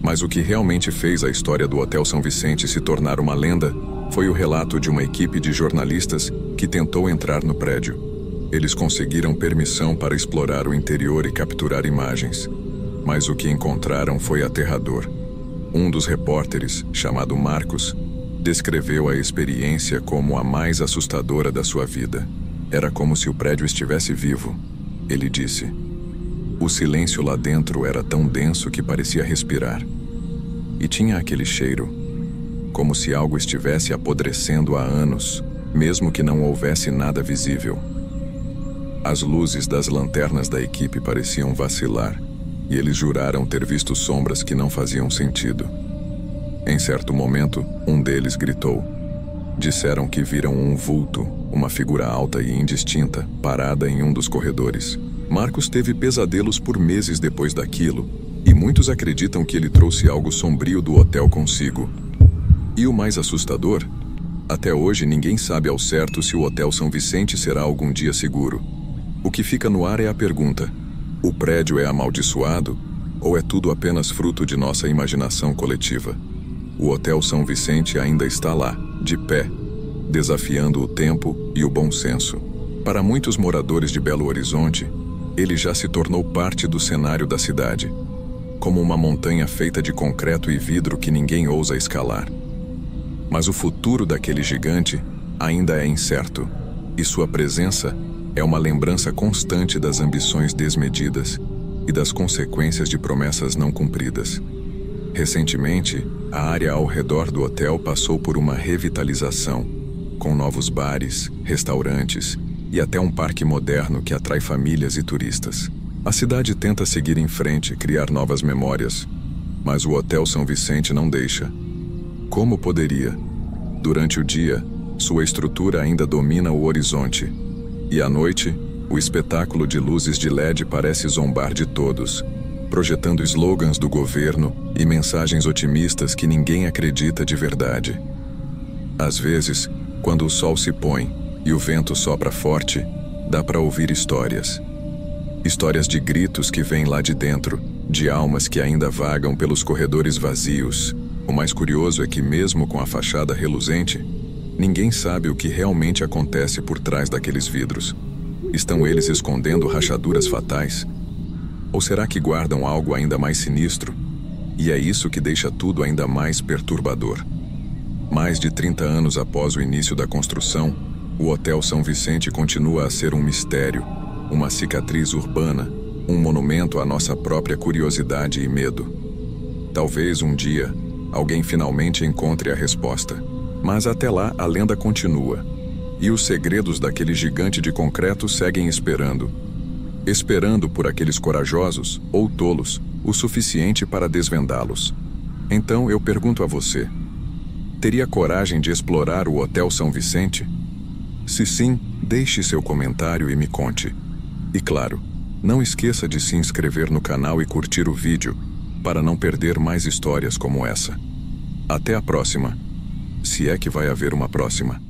Mas o que realmente fez a história do Hotel São Vicente se tornar uma lenda foi o relato de uma equipe de jornalistas que tentou entrar no prédio. Eles conseguiram permissão para explorar o interior e capturar imagens. Mas o que encontraram foi aterrador. Um dos repórteres, chamado Marcos, descreveu a experiência como a mais assustadora da sua vida. Era como se o prédio estivesse vivo. Ele disse: o silêncio lá dentro era tão denso que parecia respirar. E tinha aquele cheiro, como se algo estivesse apodrecendo há anos, mesmo que não houvesse nada visível. As luzes das lanternas da equipe pareciam vacilar, e eles juraram ter visto sombras que não faziam sentido. Em certo momento, um deles gritou. Disseram que viram um vulto, uma figura alta e indistinta, parada em um dos corredores. Marcos teve pesadelos por meses depois daquilo, e muitos acreditam que ele trouxe algo sombrio do hotel consigo. E o mais assustador? Até hoje ninguém sabe ao certo se o Hotel São Vicente será algum dia seguro. O que fica no ar é a pergunta: o prédio é amaldiçoado ou é tudo apenas fruto de nossa imaginação coletiva? O Hotel São Vicente ainda está lá, de pé, desafiando o tempo e o bom senso. Para muitos moradores de Belo Horizonte, ele já se tornou parte do cenário da cidade, como uma montanha feita de concreto e vidro que ninguém ousa escalar. Mas o futuro daquele gigante ainda é incerto, e sua presença é uma lembrança constante das ambições desmedidas e das consequências de promessas não cumpridas. Recentemente, a área ao redor do hotel passou por uma revitalização, com novos bares, restaurantes e até um parque moderno que atrai famílias e turistas. A cidade tenta seguir em frente, criar novas memórias, mas o Hotel São Vicente não deixa. Como poderia? Durante o dia, sua estrutura ainda domina o horizonte, e à noite, o espetáculo de luzes de LED parece zombar de todos, projetando slogans do governo e mensagens otimistas que ninguém acredita de verdade. Às vezes, quando o sol se põe e o vento sopra forte, dá para ouvir histórias. Histórias de gritos que vêm lá de dentro, de almas que ainda vagam pelos corredores vazios. O mais curioso é que, mesmo com a fachada reluzente, ninguém sabe o que realmente acontece por trás daqueles vidros. Estão eles escondendo rachaduras fatais? Ou será que guardam algo ainda mais sinistro? E é isso que deixa tudo ainda mais perturbador. Mais de 30 anos após o início da construção, o Hotel São Vicente continua a ser um mistério, uma cicatriz urbana, um monumento à nossa própria curiosidade e medo. Talvez um dia alguém finalmente encontre a resposta. Mas até lá a lenda continua. E os segredos daquele gigante de concreto seguem esperando. Esperando por aqueles corajosos, ou tolos, o suficiente para desvendá-los. Então eu pergunto a você: teria coragem de explorar o Hotel São Vicente? Se sim, deixe seu comentário e me conte. E claro, não esqueça de se inscrever no canal e curtir o vídeo, para não perder mais histórias como essa. Até a próxima. Se é que vai haver uma próxima.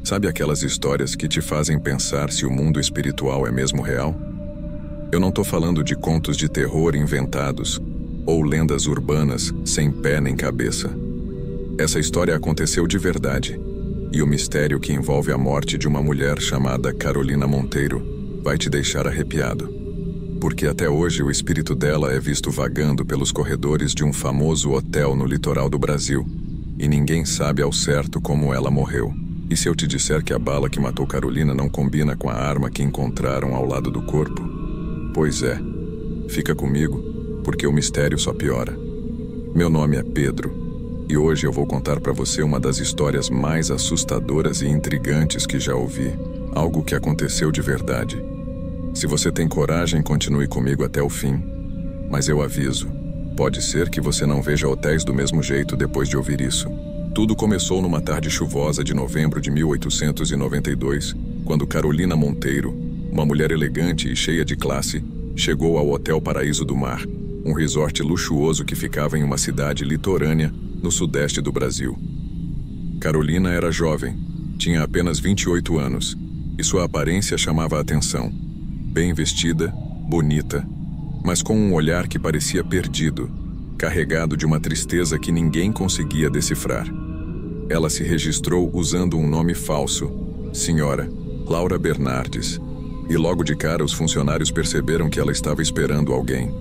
Sabe aquelas histórias que te fazem pensar se o mundo espiritual é mesmo real? Eu não tô falando de contos de terror inventados ou lendas urbanas sem pé nem cabeça. Essa história aconteceu de verdade, e o mistério que envolve a morte de uma mulher chamada Carolina Monteiro vai te deixar arrepiado, porque até hoje o espírito dela é visto vagando pelos corredores de um famoso hotel no litoral do Brasil, e ninguém sabe ao certo como ela morreu. E se eu te disser que a bala que matou Carolina não combina com a arma que encontraram ao lado do corpo? Pois é, fica comigo, porque o mistério só piora. Meu nome é Pedro, e hoje eu vou contar para você uma das histórias mais assustadoras e intrigantes que já ouvi, algo que aconteceu de verdade. Se você tem coragem, continue comigo até o fim, mas eu aviso, pode ser que você não veja hotéis do mesmo jeito depois de ouvir isso. Tudo começou numa tarde chuvosa de novembro de 1892, quando Carolina Monteiro, uma mulher elegante e cheia de classe, chegou ao Hotel Paraíso do Mar, um resort luxuoso que ficava em uma cidade litorânea no sudeste do Brasil. Carolina era jovem, tinha apenas 28 anos, e sua aparência chamava a atenção. Bem vestida, bonita, mas com um olhar que parecia perdido, carregado de uma tristeza que ninguém conseguia decifrar. Ela se registrou usando um nome falso, Senhora Laura Bernardes, e logo de cara os funcionários perceberam que ela estava esperando alguém.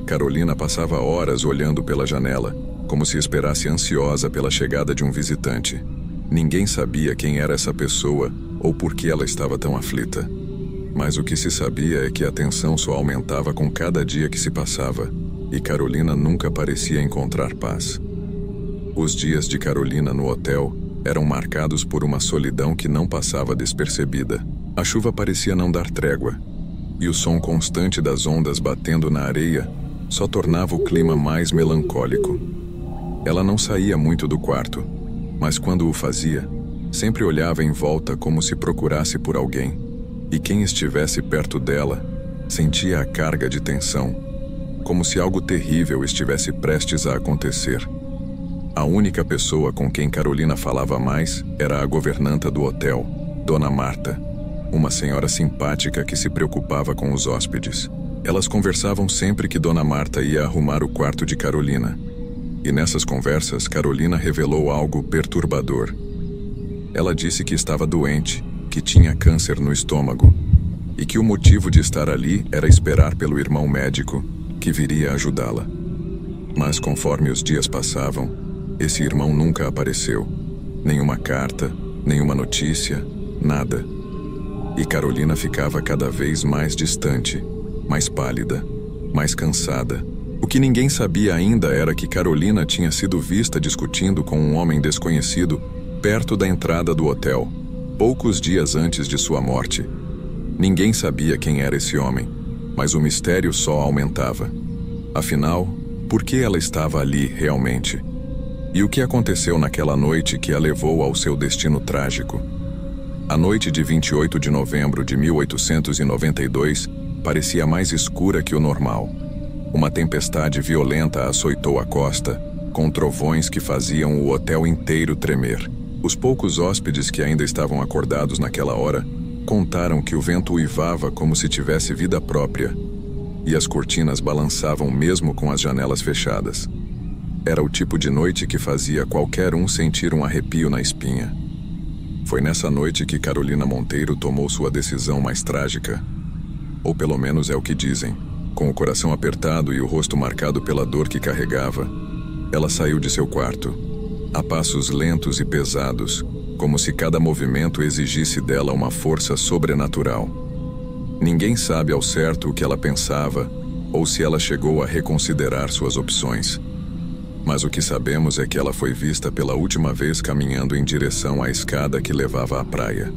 Carolina passava horas olhando pela janela, como se esperasse ansiosa pela chegada de um visitante. Ninguém sabia quem era essa pessoa ou por que ela estava tão aflita. Mas o que se sabia é que a tensão só aumentava com cada dia que se passava, e Carolina nunca parecia encontrar paz. Os dias de Carolina no hotel eram marcados por uma solidão que não passava despercebida. A chuva parecia não dar trégua, e o som constante das ondas batendo na areia só tornava o clima mais melancólico. Ela não saía muito do quarto, mas quando o fazia, sempre olhava em volta como se procurasse por alguém, e quem estivesse perto dela sentia a carga de tensão, como se algo terrível estivesse prestes a acontecer. A única pessoa com quem Carolina falava mais era a governanta do hotel, Dona Marta, uma senhora simpática que se preocupava com os hóspedes. Elas conversavam sempre que Dona Marta ia arrumar o quarto de Carolina. E nessas conversas, Carolina revelou algo perturbador. Ela disse que estava doente, que tinha câncer no estômago, e que o motivo de estar ali era esperar pelo irmão médico, que viria ajudá-la. Mas conforme os dias passavam, esse irmão nunca apareceu. Nenhuma carta, nenhuma notícia, nada. E Carolina ficava cada vez mais distante, mais pálida, mais cansada. O que ninguém sabia ainda era que Carolina tinha sido vista discutindo com um homem desconhecido perto da entrada do hotel, poucos dias antes de sua morte. Ninguém sabia quem era esse homem, mas o mistério só aumentava. Afinal, por que ela estava ali realmente? E o que aconteceu naquela noite que a levou ao seu destino trágico? A noite de 28 de novembro de 1892 parecia mais escura que o normal. Uma tempestade violenta açoitou a costa, com trovões que faziam o hotel inteiro tremer. Os poucos hóspedes que ainda estavam acordados naquela hora contaram que o vento uivava como se tivesse vida própria, e as cortinas balançavam mesmo com as janelas fechadas. Era o tipo de noite que fazia qualquer um sentir um arrepio na espinha. Foi nessa noite que Carolina Monteiro tomou sua decisão mais trágica. Ou pelo menos é o que dizem. Com o coração apertado e o rosto marcado pela dor que carregava, ela saiu de seu quarto, a passos lentos e pesados, como se cada movimento exigisse dela uma força sobrenatural. Ninguém sabe ao certo o que ela pensava, ou se ela chegou a reconsiderar suas opções. Mas o que sabemos é que ela foi vista pela última vez caminhando em direção à escada que levava à praia.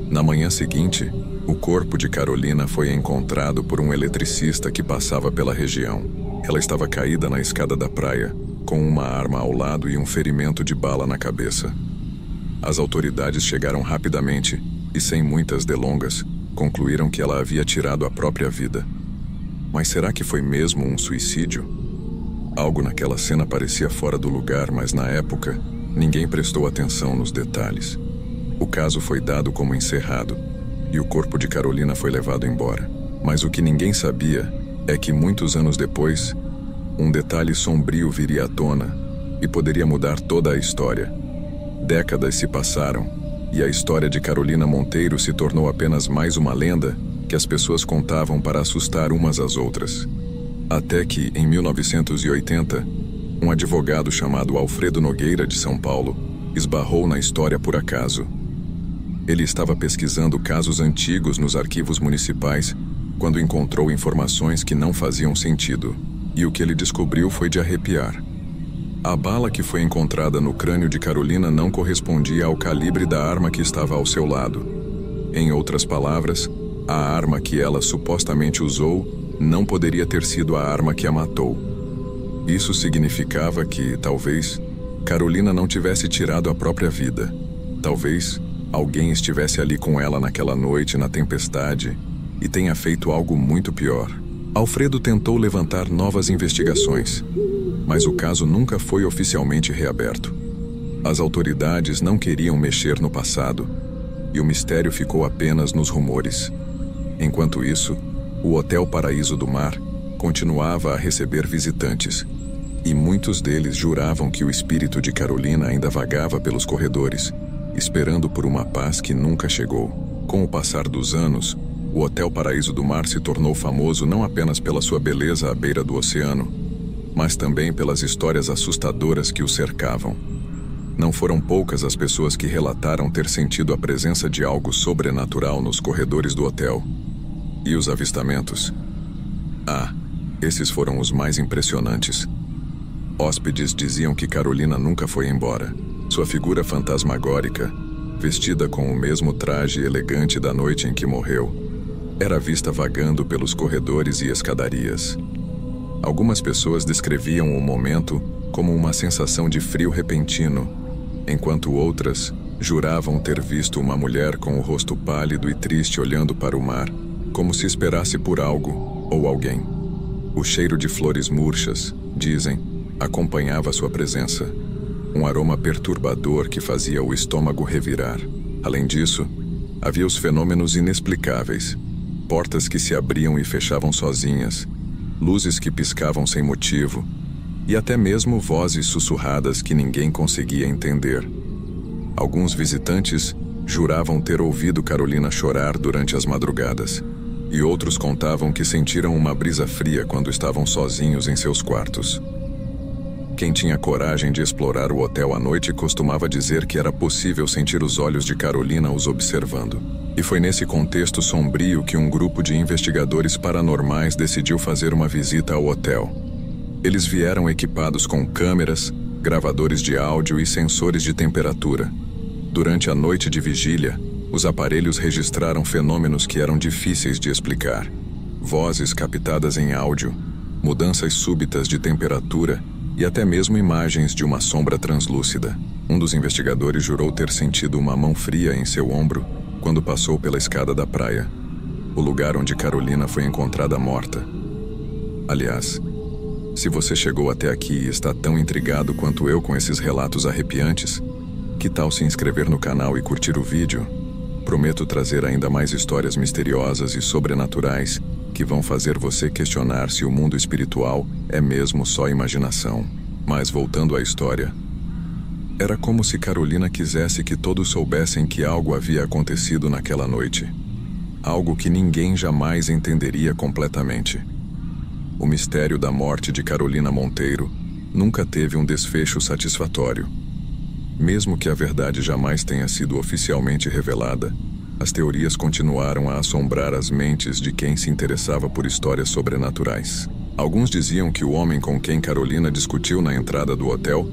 Na manhã seguinte, o corpo de Carolina foi encontrado por um eletricista que passava pela região. Ela estava caída na escada da praia, com uma arma ao lado e um ferimento de bala na cabeça. As autoridades chegaram rapidamente e, sem muitas delongas, concluíram que ela havia tirado a própria vida. Mas será que foi mesmo um suicídio? Algo naquela cena parecia fora do lugar, mas na época, ninguém prestou atenção nos detalhes. O caso foi dado como encerrado, e o corpo de Carolina foi levado embora. Mas o que ninguém sabia é que muitos anos depois, um detalhe sombrio viria à tona e poderia mudar toda a história. Décadas se passaram, e a história de Carolina Monteiro se tornou apenas mais uma lenda que as pessoas contavam para assustar umas às outras. Até que, em 1980, um advogado chamado Alfredo Nogueira, de São Paulo, esbarrou na história por acaso. Ele estava pesquisando casos antigos nos arquivos municipais quando encontrou informações que não faziam sentido, e o que ele descobriu foi de arrepiar. A bala que foi encontrada no crânio de Carolina não correspondia ao calibre da arma que estava ao seu lado. Em outras palavras, a arma que ela supostamente usou não poderia ter sido a arma que a matou. Isso significava que, talvez, Carolina não tivesse tirado a própria vida. Talvez alguém estivesse ali com ela naquela noite na tempestade e tenha feito algo muito pior. Alfredo tentou levantar novas investigações, mas o caso nunca foi oficialmente reaberto. As autoridades não queriam mexer no passado, e o mistério ficou apenas nos rumores. Enquanto isso, o Hotel Paraíso do Mar continuava a receber visitantes, e muitos deles juravam que o espírito de Carolina ainda vagava pelos corredores, esperando por uma paz que nunca chegou. Com o passar dos anos, o Hotel Paraíso do Mar se tornou famoso não apenas pela sua beleza à beira do oceano, mas também pelas histórias assustadoras que o cercavam. Não foram poucas as pessoas que relataram ter sentido a presença de algo sobrenatural nos corredores do hotel. E os avistamentos? Ah, esses foram os mais impressionantes. Hóspedes diziam que Carolina nunca foi embora. Sua figura fantasmagórica, vestida com o mesmo traje elegante da noite em que morreu, era vista vagando pelos corredores e escadarias. Algumas pessoas descreviam o momento como uma sensação de frio repentino, enquanto outras juravam ter visto uma mulher com o rosto pálido e triste olhando para o mar, como se esperasse por algo ou alguém. O cheiro de flores murchas, dizem, acompanhava sua presença, um aroma perturbador que fazia o estômago revirar. Além disso, havia os fenômenos inexplicáveis, portas que se abriam e fechavam sozinhas, luzes que piscavam sem motivo, e até mesmo vozes sussurradas que ninguém conseguia entender. Alguns visitantes juravam ter ouvido Carolina chorar durante as madrugadas, e outros contavam que sentiram uma brisa fria quando estavam sozinhos em seus quartos. Quem tinha coragem de explorar o hotel à noite costumava dizer que era possível sentir os olhos de Carolina os observando. E foi nesse contexto sombrio que um grupo de investigadores paranormais decidiu fazer uma visita ao hotel. Eles vieram equipados com câmeras, gravadores de áudio e sensores de temperatura. Durante a noite de vigília, os aparelhos registraram fenômenos que eram difíceis de explicar. Vozes captadas em áudio, mudanças súbitas de temperatura e até mesmo imagens de uma sombra translúcida. Um dos investigadores jurou ter sentido uma mão fria em seu ombro quando passou pela escada da praia, o lugar onde Carolina foi encontrada morta. Aliás, se você chegou até aqui e está tão intrigado quanto eu com esses relatos arrepiantes, que tal se inscrever no canal e curtir o vídeo? Prometo trazer ainda mais histórias misteriosas e sobrenaturais que vão fazer você questionar se o mundo espiritual é mesmo só imaginação. Mas voltando à história, era como se Carolina quisesse que todos soubessem que algo havia acontecido naquela noite. Algo que ninguém jamais entenderia completamente. O mistério da morte de Carolina Monteiro nunca teve um desfecho satisfatório. Mesmo que a verdade jamais tenha sido oficialmente revelada, as teorias continuaram a assombrar as mentes de quem se interessava por histórias sobrenaturais. Alguns diziam que o homem com quem Carolina discutiu na entrada do hotel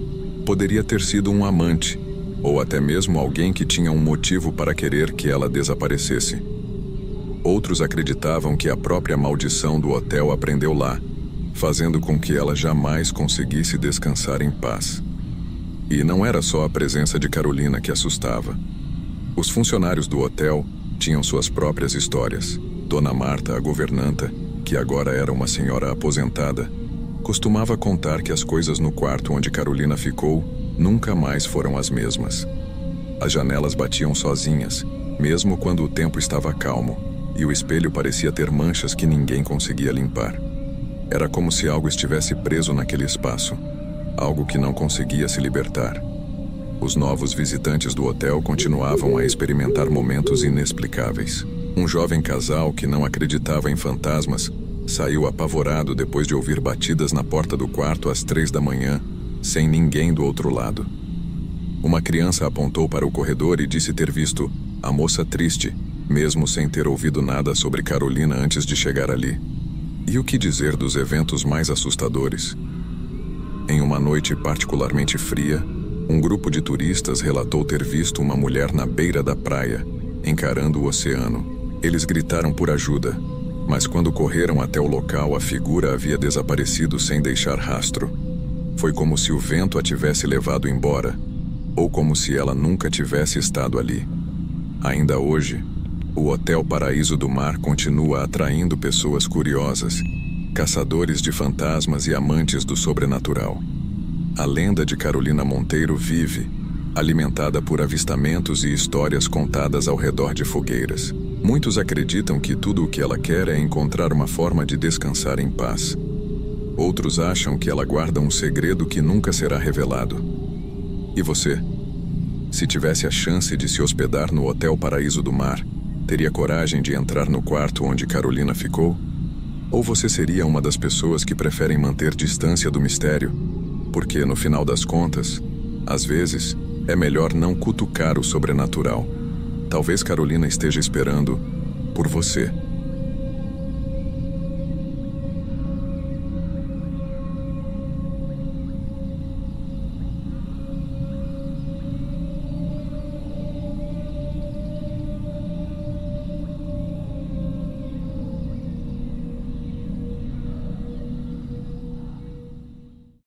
poderia ter sido um amante, ou até mesmo alguém que tinha um motivo para querer que ela desaparecesse. Outros acreditavam que a própria maldição do hotel a prendeu lá, fazendo com que ela jamais conseguisse descansar em paz. E não era só a presença de Carolina que assustava. Os funcionários do hotel tinham suas próprias histórias. Dona Marta, a governanta, que agora era uma senhora aposentada, costumava contar que as coisas no quarto onde Carolina ficou nunca mais foram as mesmas. As janelas batiam sozinhas, mesmo quando o tempo estava calmo, e o espelho parecia ter manchas que ninguém conseguia limpar. Era como se algo estivesse preso naquele espaço, algo que não conseguia se libertar. Os novos visitantes do hotel continuavam a experimentar momentos inexplicáveis. Um jovem casal que não acreditava em fantasmas saiu apavorado depois de ouvir batidas na porta do quarto às 3 da manhã, sem ninguém do outro lado. Uma criança apontou para o corredor e disse ter visto a moça triste, mesmo sem ter ouvido nada sobre Carolina antes de chegar ali. E o que dizer dos eventos mais assustadores? Em uma noite particularmente fria, um grupo de turistas relatou ter visto uma mulher na beira da praia, encarando o oceano. Eles gritaram por ajuda, mas quando correram até o local, a figura havia desaparecido sem deixar rastro. Foi como se o vento a tivesse levado embora, ou como se ela nunca tivesse estado ali. Ainda hoje, o Hotel Paraíso do Mar continua atraindo pessoas curiosas, caçadores de fantasmas e amantes do sobrenatural. A lenda de Carolina Monteiro vive, alimentada por avistamentos e histórias contadas ao redor de fogueiras. Muitos acreditam que tudo o que ela quer é encontrar uma forma de descansar em paz. Outros acham que ela guarda um segredo que nunca será revelado. E você? Se tivesse a chance de se hospedar no Hotel Paraíso do Mar, teria coragem de entrar no quarto onde Carolina ficou? Ou você seria uma das pessoas que preferem manter distância do mistério? Porque, no final das contas, às vezes, é melhor não cutucar o sobrenatural. Talvez Carolina esteja esperando por você.